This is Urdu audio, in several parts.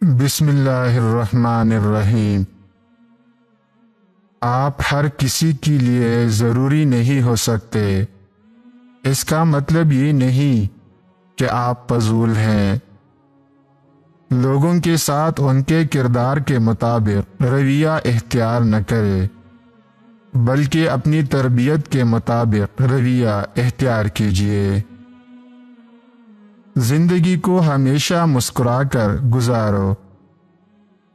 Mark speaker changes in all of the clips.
Speaker 1: بسم اللہ الرحمن الرحیم۔ آپ ہر کسی کے لیے ضروری نہیں ہو سکتے۔ اس کا مطلب یہ نہیں کہ آپ فضول ہیں۔ لوگوں کے ساتھ ان کے کردار کے مطابق رویہ اختیار نہ کرے، بلکہ اپنی تربیت کے مطابق رویہ اختیار کیجیے۔ زندگی کو ہمیشہ مسکرا کر گزارو،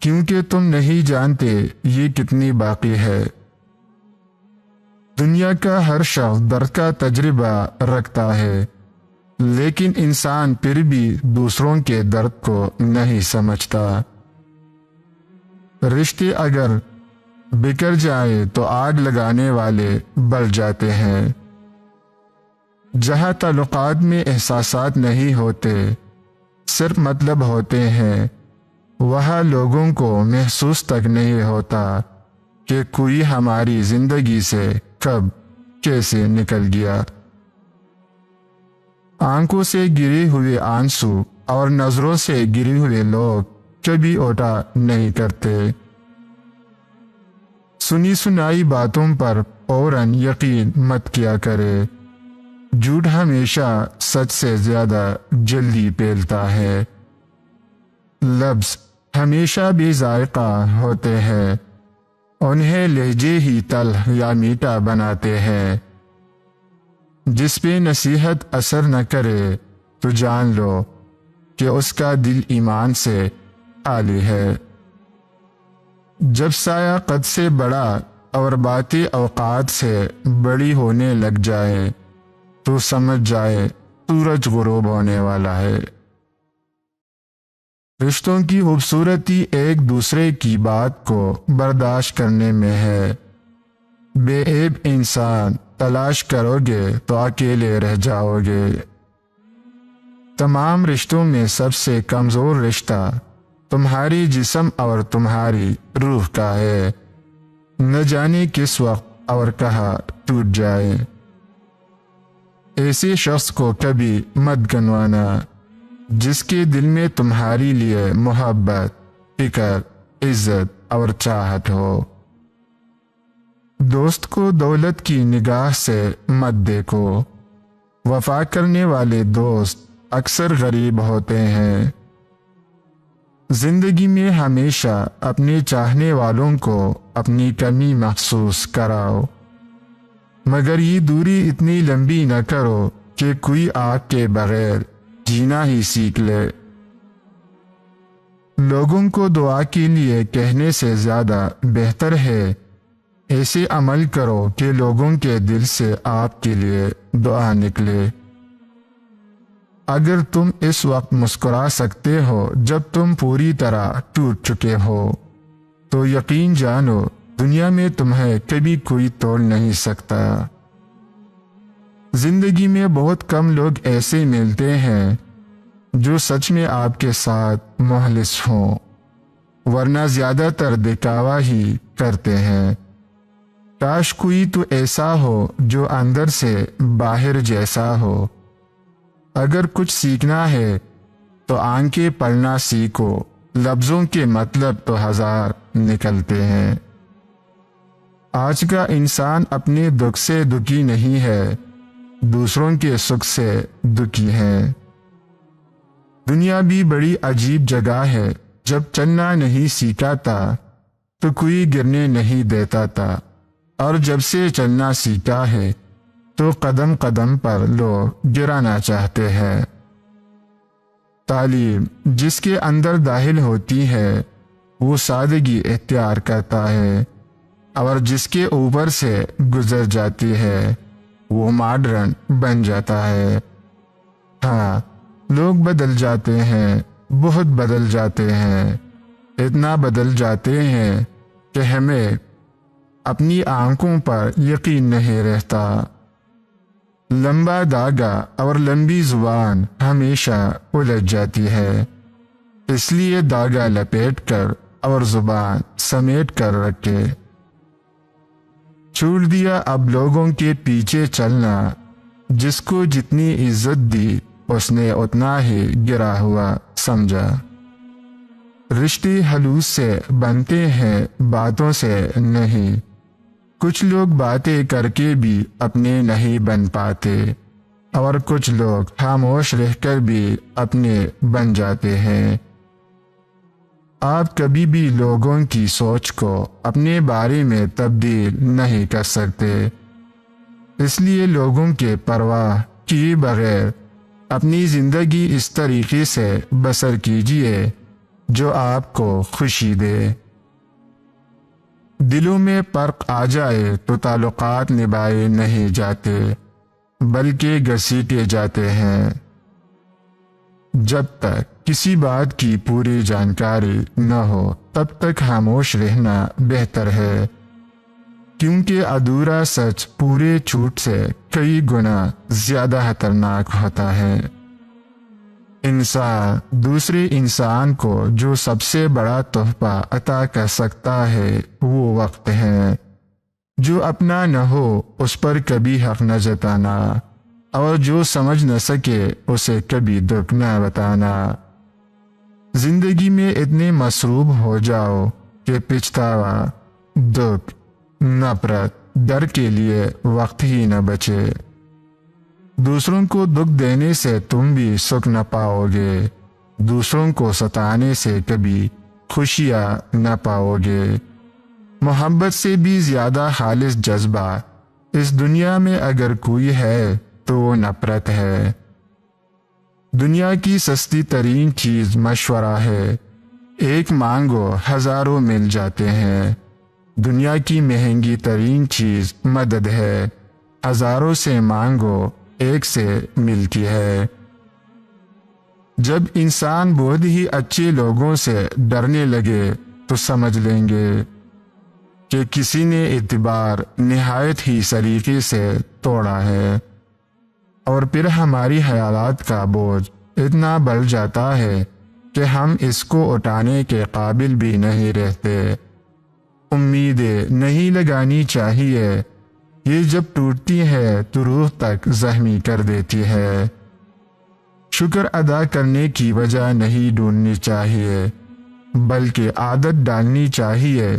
Speaker 1: کیونکہ تم نہیں جانتے یہ کتنی باقی ہے۔ دنیا کا ہر شخص درد کا تجربہ رکھتا ہے، لیکن انسان پھر بھی دوسروں کے درد کو نہیں سمجھتا۔ رشتے اگر بکھر جائیں تو آگ لگانے والے بل جاتے ہیں۔ جہاں تعلقات میں احساسات نہیں ہوتے، صرف مطلب ہوتے ہیں، وہاں لوگوں کو محسوس تک نہیں ہوتا کہ کوئی ہماری زندگی سے کب کیسے نکل گیا۔ آنکھوں سے گرے ہوئے آنسو اور نظروں سے گرے ہوئے لوگ کبھی اٹھا نہیں کرتے۔ سنی سنائی باتوں پر فوراً یقین مت کیا کرے۔ جھوٹ ہمیشہ سچ سے زیادہ جلدی پھیلتا ہے۔ لفظ ہمیشہ بے ذائقہ ہوتے ہیں، انہیں لہجے ہی تلخ یا میٹھا بناتے ہیں۔ جس پہ نصیحت اثر نہ کرے تو جان لو کہ اس کا دل ایمان سے خالی ہے۔ جب سایہ قد سے بڑا اور باتیں اوقات سے بڑی ہونے لگ جائے تو سمجھ جائے سورج غروب ہونے والا ہے۔ رشتوں کی خوبصورتی ایک دوسرے کی بات کو برداشت کرنے میں ہے۔ بے عیب انسان تلاش کرو گے تو اکیلے رہ جاؤ گے۔ تمام رشتوں میں سب سے کمزور رشتہ تمہاری جسم اور تمہاری روح کا ہے، نہ جانے کس وقت اور کہاں ٹوٹ جائے۔ ایسے شخص کو کبھی مت گنوانا جس کے دل میں تمہاری لیے محبت، فکر، عزت اور چاہت ہو۔ دوست کو دولت کی نگاہ سے مت دیکھو، وفا کرنے والے دوست اکثر غریب ہوتے ہیں۔ زندگی میں ہمیشہ اپنے چاہنے والوں کو اپنی کمی محسوس کراؤ، مگر یہ دوری اتنی لمبی نہ کرو کہ کوئی آگ کے بغیر جینا ہی سیکھ لے۔ لوگوں کو دعا کے لیے کہنے سے زیادہ بہتر ہے ایسے عمل کرو کہ لوگوں کے دل سے آپ کے لیے دعا نکلے۔ اگر تم اس وقت مسکرا سکتے ہو جب تم پوری طرح ٹوٹ چکے ہو، تو یقین جانو دنیا میں تمہیں کبھی کوئی توڑ نہیں سکتا۔ زندگی میں بہت کم لوگ ایسے ملتے ہیں جو سچ میں آپ کے ساتھ مخلص ہوں، ورنہ زیادہ تر دکھاوا ہی کرتے ہیں۔ کاش کوئی تو ایسا ہو جو اندر سے باہر جیسا ہو۔ اگر کچھ سیکھنا ہے تو آنکھیں پڑھنا سیکھو، لفظوں کے مطلب تو ہزار نکلتے ہیں۔ آج کا انسان اپنے دکھ سے دکھی نہیں ہے، دوسروں کے سکھ سے دکھی ہے۔ دنیا بھی بڑی عجیب جگہ ہے، جب چلنا نہیں سیکھا تھا تو کوئی گرنے نہیں دیتا تھا، اور جب سے چلنا سیکھا ہے تو قدم قدم پر لوگ گرانا چاہتے ہیں۔ تعلیم جس کے اندر داخل ہوتی ہے وہ سادگی اختیار کرتا ہے، اور جس کے اوپر سے گزر جاتی ہے وہ ماڈرن بن جاتا ہے۔ ہاں، لوگ بدل جاتے ہیں، بہت بدل جاتے ہیں، اتنا بدل جاتے ہیں کہ ہمیں اپنی آنکھوں پر یقین نہیں رہتا۔ لمبا دھاگا اور لمبی زبان ہمیشہ الجھ جاتی ہے، اس لیے دھاگا لپیٹ کر اور زبان سمیٹ کر رکھے۔ چھوڑ دیا اب لوگوں کے پیچھے چلنا، جس کو جتنی عزت دی اس نے اتنا ہی گرا ہوا سمجھا۔ رشتے خلوص سے بنتے ہیں، باتوں سے نہیں۔ کچھ لوگ باتیں کر کے بھی اپنے نہیں بن پاتے، اور کچھ لوگ خاموش رہ کر بھی اپنے بن جاتے ہیں۔ آپ کبھی بھی لوگوں کی سوچ کو اپنے بارے میں تبدیل نہیں کر سکتے، اس لیے لوگوں کے پرواہ کیے بغیر اپنی زندگی اس طریقے سے بسر کیجیے جو آپ کو خوشی دے۔ دلوں میں فرق آ جائے تو تعلقات نبھائے نہیں جاتے بلکہ گھسیٹے جاتے ہیں۔ جب تک کسی بات کی پوری جانکاری نہ ہو تب تک خاموش رہنا بہتر ہے، کیونکہ ادھورا سچ پورے جھوٹ سے کئی گنا زیادہ خطرناک ہوتا ہے۔ انسان دوسرے انسان کو جو سب سے بڑا تحفہ عطا کر سکتا ہے وہ وقت ہے۔ جو اپنا نہ ہو اس پر کبھی حق نہ جتانا، اور جو سمجھ نہ سکے اسے کبھی دکھ نہ بتانا۔ زندگی میں اتنے مصروف ہو جاؤ کہ پچھتاوا، دکھ، نفرت، ڈر کے لیے وقت ہی نہ بچے۔ دوسروں کو دکھ دینے سے تم بھی سکھ نہ پاؤ گے، دوسروں کو ستانے سے کبھی خوشیاں نہ پاؤ گے۔ محبت سے بھی زیادہ خالص جذبہ اس دنیا میں اگر کوئی ہے تو وہ نفرت ہے۔ دنیا کی سستی ترین چیز مشورہ ہے، ایک مانگو ہزاروں مل جاتے ہیں۔ دنیا کی مہنگی ترین چیز مدد ہے، ہزاروں سے مانگو ایک سے ملتی ہے۔ جب انسان بہت ہی اچھے لوگوں سے ڈرنے لگے تو سمجھ لیں گے کہ کسی نے اعتبار نہایت ہی سلیقے سے توڑا ہے، اور پھر ہماری خیالات کا بوجھ اتنا بڑھ جاتا ہے کہ ہم اس کو اٹھانے کے قابل بھی نہیں رہتے۔ امیدیں نہیں لگانی چاہیے، یہ جب ٹوٹتی ہے تو روح تک زخمی کر دیتی ہے۔ شکر ادا کرنے کی وجہ نہیں ڈھونڈنی چاہیے بلکہ عادت ڈالنی چاہیے،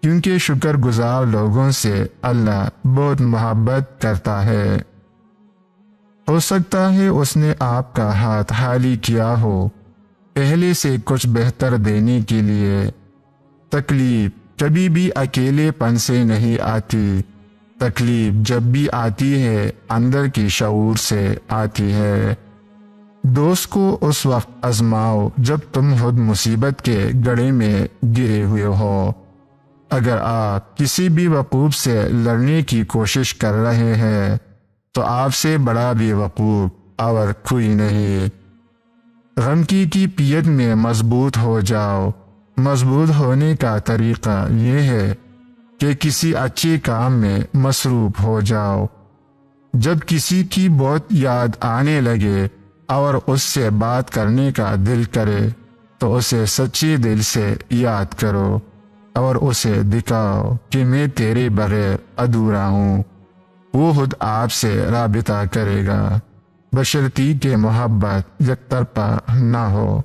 Speaker 1: کیونکہ شکر گزار لوگوں سے اللہ بہت محبت کرتا ہے۔ ہو سکتا ہے اس نے آپ کا ہاتھ خالی کیا ہو پہلے سے کچھ بہتر دینے کے لیے۔ تکلیف کبھی بھی اکیلے پن سے نہیں آتی، تکلیف جب بھی آتی ہے اندر کی شعور سے آتی ہے۔ دوست کو اس وقت آزماؤ جب تم خود مصیبت کے گڑھے میں گرے ہوئے ہو۔ اگر آپ کسی بھی وقوف سے لڑنے کی کوشش کر رہے ہیں تو آپ سے بڑا بے وقوف اور کوئی نہیں۔ غم کی پیت میں مضبوط ہو جاؤ۔ مضبوط ہونے کا طریقہ یہ ہے کہ کسی اچھے کام میں مصروف ہو جاؤ۔ جب کسی کی بہت یاد آنے لگے اور اس سے بات کرنے کا دل کرے تو اسے سچے دل سے یاد کرو اور اسے دکھاؤ کہ میں تیرے بغیر ادھورا ہوں۔ وہ خود آپ سے رابطہ کرے گا، بشرطیکہ محبت یک طرفہ نہ ہو۔